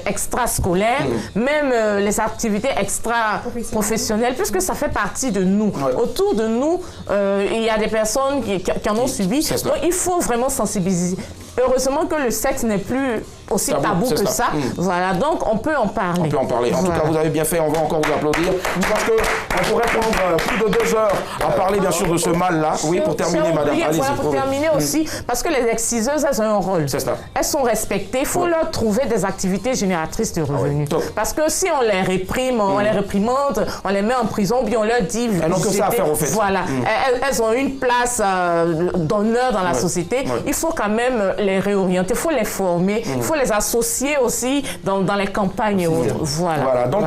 extrascolaires, même les activités extra-professionnelles, puisque ça fait partie de nous. Autour de nous, il y a des personnes qui en ont subi. Donc, il faut vraiment sensibiliser. Heureusement que le sexe n'est plus aussi tabou que ça. Voilà, donc on peut en parler. On peut en parler. En tout cas, vous avez bien fait, on va encore vous applaudir. Parce qu'on pourrait prendre plus de 2 heures à parler, bien sûr, de ce mal-là. Oui, pour terminer, madame. Allez-y. Voilà, pour terminer aussi, parce que les exciseuses, elles ont un rôle. C'est ça. Elles sont respectées. Il faut leur trouver des activités génératrices de revenus. Parce que si on les réprime, on les réprimande, on les met en prison, puis on leur dit... Elles n'ont que ça à faire, au fait. Voilà. Elles ont une place d'honneur dans la société. Il faut quand même les réorienter, il faut les former, il faut les associer aussi dans les campagnes. Voilà. Donc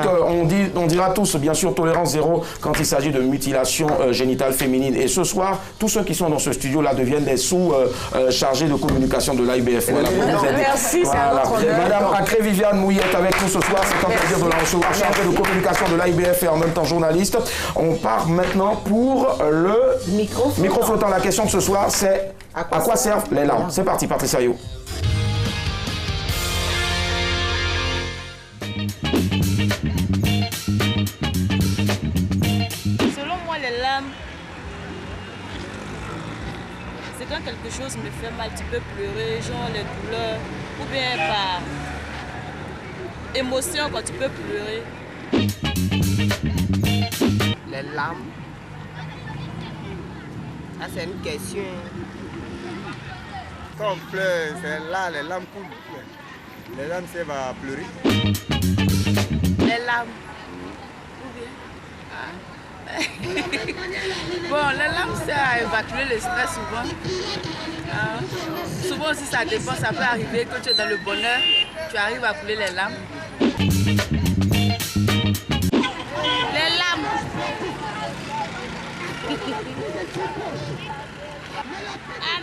on dira tous, bien sûr, tolérance zéro quand il s'agit de mutilation génitale féminine. Et ce soir, tous ceux qui sont dans ce studio-là deviennent des sous-chargés de communication de l'AIBF. Voilà, merci, c'est un autre honneur. Madame Acré Viviane Mouillet est avec nous ce soir, c'est un plaisir de la recevoir, chargée de communication de l'AIBF et en même temps journaliste. On part maintenant pour le micro flottant. La question de ce soir, c'est à quoi servent les larmes? C'est parti, Patricia Yo. Selon moi, les larmes, c'est quand quelque chose me fait mal, tu peux pleurer, genre les douleurs, ou bien par émotion quand tu peux pleurer. Les larmes, ça c'est une question. Quand on pleure, c'est là, les larmes coulent. Les larmes servent à pleurer. Les larmes. Bon, les larmes servent à évacuer le stress souvent. Souvent aussi ça dépend, ça peut arriver que tu es dans le bonheur, tu arrives à couler les larmes. Les larmes.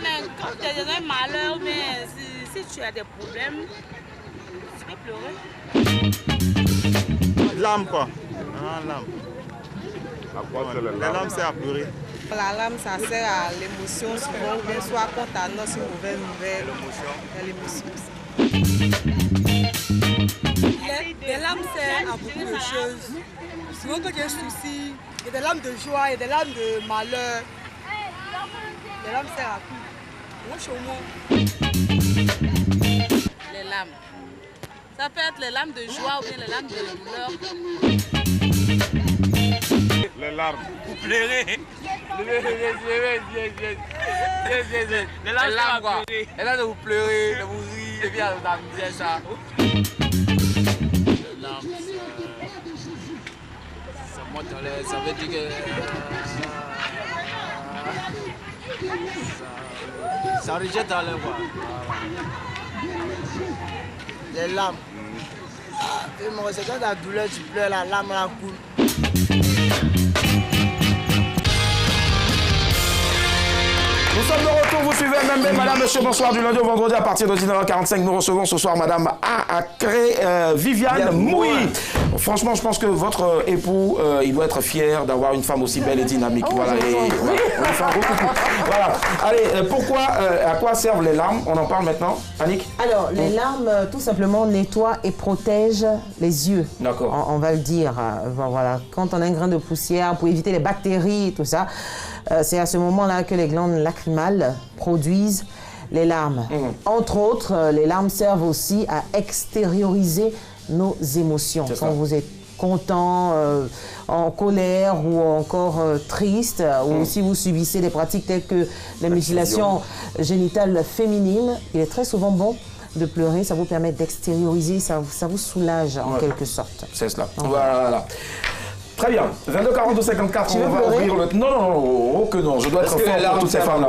Mais quand tu es dans un malheur, mais si tu as des problèmes, tu peux pleurer. Larmes quoi? Larmes. Les larmes servent à pleurer. La larme, ça sert à l'émotion souvent, ou bien soit quand tu annonces une mauvaise nouvelle. L'émotion. Les larmes servent à beaucoup de choses. Souvent quand il y a un souci, il y a des larmes de joie, il y a des larmes de malheur. Les larmes servent à tout. Moi, chez moi. Les larmes. Ça peut être les larmes de joie ou bien les larmes de douleur. Les larmes. Vous pleurez. Les larmes quoi. Et là de vous pleurer, de vous rire, et bien d'amuser ça. Les larmes, ça monte dans l'air, ça veut dire que... ça rejette dans l'air quoi. Les larmes. C'est quand la douleur, tu pleures, la larme la coule. Nous sommes de retour, vous suivez même, madame, monsieur, bonsoir, du lundi au vendredi à partir de 19h45. Nous recevons ce soir madame Acré Viviane Mouillet. Franchement, je pense que votre époux, il doit être fier d'avoir une femme aussi belle et dynamique. Voilà, et voilà, on lui fait un gros coucou. Voilà. Allez, à quoi servent les larmes? On en parle maintenant, Annick? Alors, les larmes, tout simplement, nettoient et protègent les yeux. D'accord. On va le dire. Voilà. Quand on a un grain de poussière, pour éviter les bactéries, tout ça, c'est à ce moment-là que les glandes lacrymales produisent les larmes. Entre autres, les larmes servent aussi à extérioriser nos émotions. Quand vous êtes content, en colère ou encore triste, ou si vous subissez des pratiques telles que les mutilations génitales féminines, il est très souvent bon de pleurer, ça vous permet d'extérioriser, ça vous soulage en quelque sorte. C'est cela. Voilà. Très bien. 22 42 54, on va ouvrir le... Non, que non. Je dois être fort pour toutes ces femmes-là.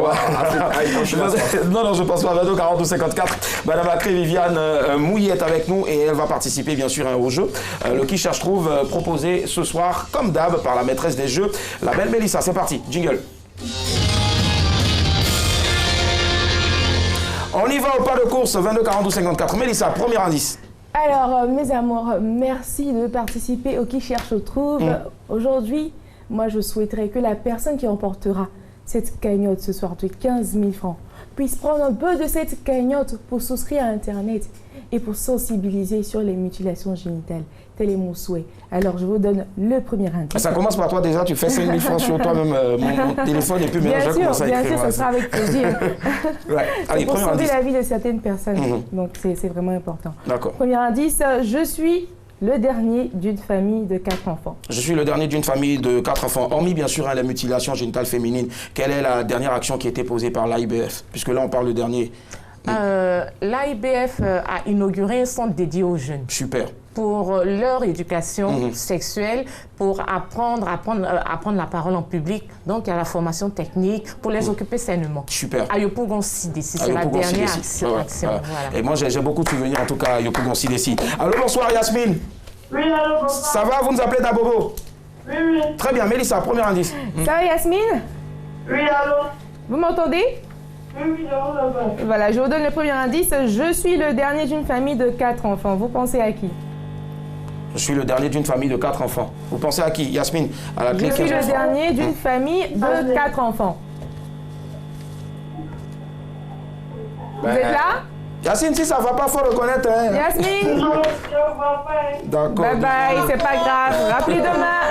Non, je pense pas. 22 42 54. Madame Acré Viviane Mouillet est avec nous et elle va participer bien sûr au jeu. Le Qui cherche trouve proposé ce soir, comme d'hab, par la maîtresse des jeux, la belle Mélissa. C'est parti. Jingle. On y va au pas de course. 22 42 54. Mélissa, premier indice. Alors, mes amours, merci de participer au Qui cherche trouve. Aujourd'hui, moi, je souhaiterais que la personne qui remportera cette cagnotte ce soir de 15 000 francs puisse prendre un peu de cette cagnotte pour souscrire à Internet et pour sensibiliser sur les mutilations génitales. Tel est mon souhait. Alors, je vous donne le premier indice. Ça commence par toi déjà, tu fais 5 000 francs sur toi-même, mon téléphone, et puis bien sûr, ça sera avec plaisir. Ouais. Allez, pour premier sauver indice. la vie de certaines personnes. Donc, c'est vraiment important. D'accord. Premier indice, je suis le dernier d'une famille de 4 enfants. Je suis le dernier d'une famille de 4 enfants. Hormis, bien sûr, la mutilation génitale féminine, quelle est la dernière action qui a été posée par l'AIBF? Puisque là, on parle du dernier. L'AIBF a inauguré un centre dédié aux jeunes. Super. Pour leur éducation sexuelle, pour apprendre la parole en public. Donc, il y a la formation technique pour les occuper sainement. Super. À Yopougon-Sidessi, c'est la dernière action. Voilà. Et moi, j'ai beaucoup de souvenirs, en tout cas, à Yopougon-Sidessi. Allô, bonsoir, Yasmine. Oui, allô, bonsoir. Ça va, vous nous appelez d'Abobo? Oui, oui. Très bien, Mélissa, premier indice. Ça va, Yasmine? Oui, allô. Vous m'entendez? Oui, j'entends. Voilà, je vous donne le premier indice. Je suis le dernier d'une famille de 4 enfants. Vous pensez à qui? Je suis le dernier d'une famille de 4 enfants. Vous pensez à qui, Yasmine? À la clé. Je suis le dernier d'une famille de 4 enfants. Vous êtes là? Yasmine, si ça va pas, faut reconnaître. Hein. Yasmine? D'accord. Bye bye, c'est pas grave. Rappelez demain.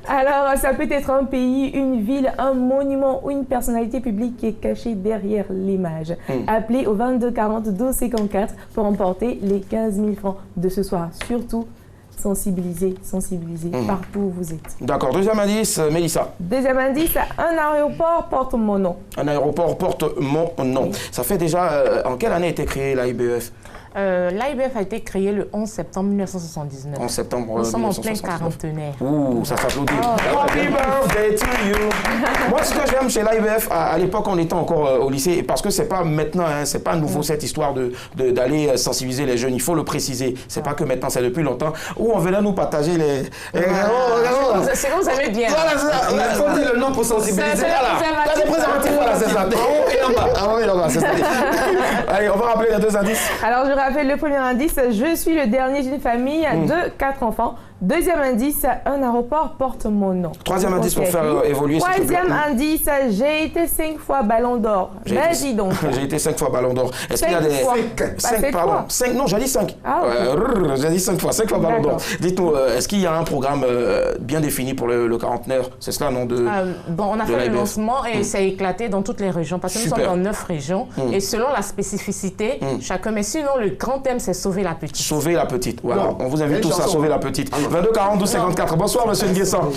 Alors, ça peut être un pays, une ville, un monument ou une personnalité publique qui est cachée derrière l'image. Appelez au 22 40 12 54 pour emporter les 15 000 francs de ce soir. Surtout, sensibiliser partout où vous êtes. D'accord. Deuxième indice, Mélissa. Deuxième indice, un aéroport porte mon nom. Un aéroport porte mon nom. Ça fait déjà... en quelle année a été créé l'AIBF? L'AIBF a été créé le 11 septembre 1979. 11 septembre Nous sommes en plein 1979. quarantenaire. Ouh, ça s'applaudit. Happy birthday to you. Moi, ce que j'aime chez l'AIBF, à l'époque, on était encore au lycée, parce que c'est pas maintenant, hein, c'est pas nouveau cette histoire d'aller sensibiliser les jeunes. Il faut le préciser. C'est pas que maintenant, c'est depuis longtemps où on venait nous partager les. C'est comme vous savez bien. Voilà, c'est ça. Il faut dire le nom pour sensibiliser. Voilà. T'as des préservatifs, voilà, c'est ça. En haut et en bas. En haut et en bas, c'est ça. Allez, on va rappeler les deux indices. Alors, je rappelle le premier indice, je suis le dernier d'une famille de 4 enfants. Deuxième indice, un aéroport porte mon nom. Troisième indice pour faire évoluer. Troisième indice, j'ai été 5 fois ballon d'or. Vas-y donc. J'ai été 5 fois ballon d'or. Est-ce qu'il y a des... 5, pardon. 5, non, j'ai dit 5. Ah, okay. J'ai dit 5 fois ballon d'or. Dites-nous, est-ce qu'il y a un programme bien défini pour le quarantenaire? C'est cela, non de, bon, on a fait le lancement et ça a éclaté dans toutes les régions. Parce que nous sommes dans 9 régions. Et selon la spécificité, chacun. Mais sinon, le grand thème, c'est sauver la petite. Sauver la petite. Voilà, on vous invite tous à sauver la petite. 22 40 12 54. Bonsoir, monsieur Nguessan.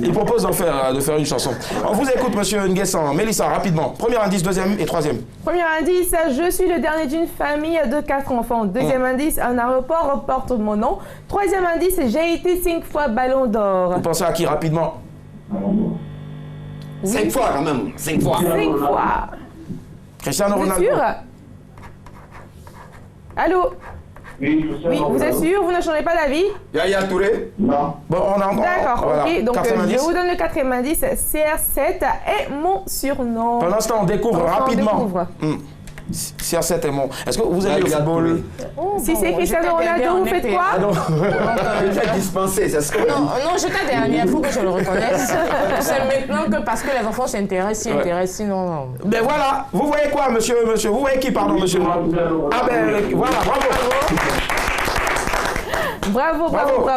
Il propose de faire une chanson. On vous écoute, monsieur Nguessan. Mélissa, rapidement. Premier indice, deuxième et troisième. Premier indice, je suis le dernier d'une famille de 4 enfants. Deuxième indice, un aéroport porte mon nom. Troisième indice, j'ai été 5 fois ballon d'or. Vous pensez à qui, rapidement? 5 fois quand même. 5 fois. 5 fois. Cristiano Vous êtes Ronaldo. sûr? Allô? Oui, vous êtes sûr? Vous ne changez pas d'avis? Yaya Touré? Non. Bon, on a encore. D'accord, voilà. ok. Donc, je 90. vous donne le quatrième indice. CR7 est mon surnom. Pendant ce temps, on découvre rapidement. On découvre. CR7 est mon. Est-ce que vous avez le football? Si c'est Cristiano Ronaldo, vous faites quoi? Je dispensé, c'est ce que Non, j'étais dernière, il faut que je le reconnaisse. C'est maintenant que parce que les enfants s'intéressent, sinon... Ben voilà, vous voyez quoi, monsieur? Vous voyez qui, pardon, monsieur? Ah ben voilà, bravo. Bravo.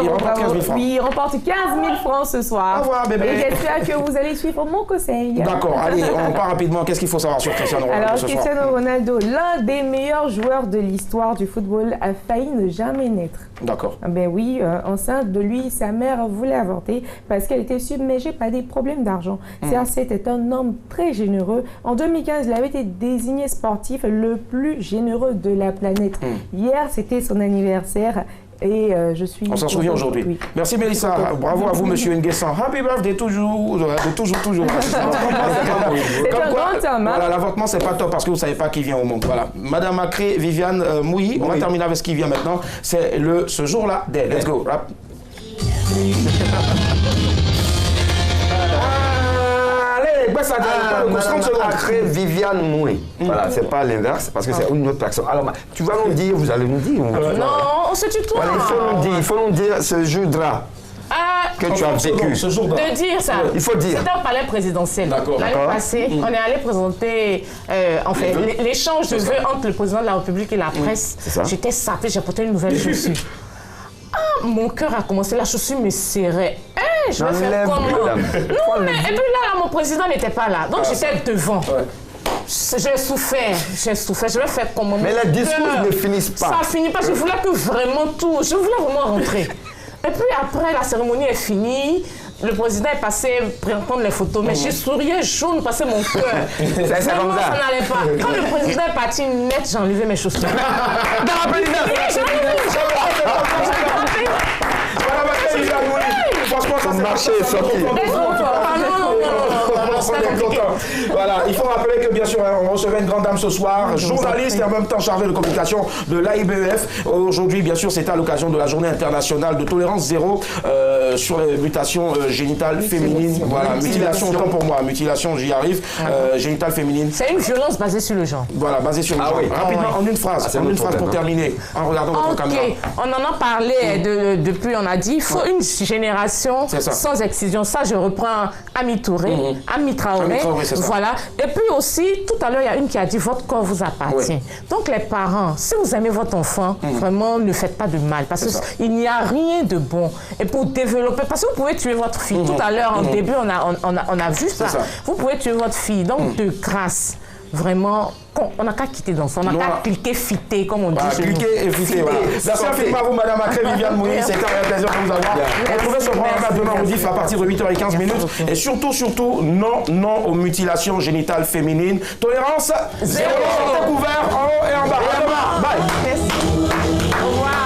Il remporte 15 000 francs. Oui, il remporte 15 000 francs ce soir. Au revoir, bébé. Et j'espère que vous allez suivre mon conseil. D'accord, allez, on part rapidement. Qu'est-ce qu'il faut savoir sur Cristiano Ronaldo Alors, ce soir? Cristiano Ronaldo, l'un des meilleurs joueurs de l'histoire du football, a failli ne jamais naître. D'accord. Ben oui, enceinte de lui, sa mère voulait avorter parce qu'elle était submergée par des problèmes d'argent. CR7 est un homme très généreux. En 2015, il avait été désigné sportif le plus généreux de la planète. Hier, c'était son anniversaire. Et je suis... On s'en souvient aujourd'hui. Oui. Merci Mélissa. Bravo à vous, monsieur Nguessan. Happy birthday toujours. Toujours. C'est un grand homme. Hein? Voilà, l'avortement, c'est pas top parce que vous savez pas qui vient au monde. Voilà. Madame Macré, Viviane Mouilly. On va terminer avec ce qui vient maintenant. C'est ce jour-là d'elle. Let's go. Rap. Madame Macré, Viviane Moué. Voilà, c'est pas l'inverse, parce que c'est une autre personne. Alors, tu vas nous dire, vous allez nous dire. Non, on se tutoie. Voilà, il faut nous dire ce jeu de drap. que tu as vécu. Ce jour de dire ça. Il faut dire. C'était au palais présidentiel. L'année passée, on est allé présenter en fait, l'échange de vœux entre le président de la République et la presse. J'étais sapée, j'ai porté une nouvelle chaussure. Ah, mon cœur a commencé, la chaussure me serrait. Je vais faire comment? Non, mais et puis là, mon président n'était pas là. Donc j'étais devant. J'ai souffert, je vais faire comment? Mais les discours ne finissent pas. Ça finit pas, je voulais que vraiment tout, je voulais vraiment rentrer. Et puis après, la cérémonie est finie, le président est passé prendre les photos, mais j'ai sourié jaune parce que mon cœur. C'est comme ça. Ça n'allait pas. Quand le président est parti net, j'ai enlevé mes chaussures. Dans la présidence. Franchement, ça marché est sorti. Voilà, il faut rappeler que bien sûr, on recevait une grande dame ce soir, journaliste et en même temps chargée de communication de l'AIBEF. Aujourd'hui, bien sûr, c'était à l'occasion de la journée internationale de tolérance zéro sur les mutations génitales féminines. Voilà, mutilation, autant pour moi, mutilation, j'y arrive. Génitales féminines. C'est une violence basée sur le genre. Voilà, basée sur le genre. Rapidement, en une phrase, pour terminer, en regardant votre caméra. On en a parlé depuis, on a dit, il faut une génération sans excision. Ça, je reprends Ami Touré, Ami Traoré. Voilà. Et puis aussi, tout à l'heure, il y a une qui a dit votre corps vous appartient. Donc les parents, si vous aimez votre enfant, vraiment ne faites pas de mal parce qu'il n'y a rien de bon. Et pour développer, parce que vous pouvez tuer votre fille. Tout à l'heure, en début, on a vu ça. Vous pouvez tuer votre fille. Donc de grâce, vraiment, on n'a qu'à quitter l'enfant, on n'a qu'à cliquer, fitter, comme on dit. Cliquer et fitter, voilà. Merci infiniment à vous, Madame Acré, Viviane Moïse. C'était un plaisir de vous avoir. Retrouvez ce programme demain au DIF à partir de 8h15. Et surtout, non aux mutilations génitales féminines. Tolérance zéro. Découvert en haut et en bas. Bye. Merci. Au revoir.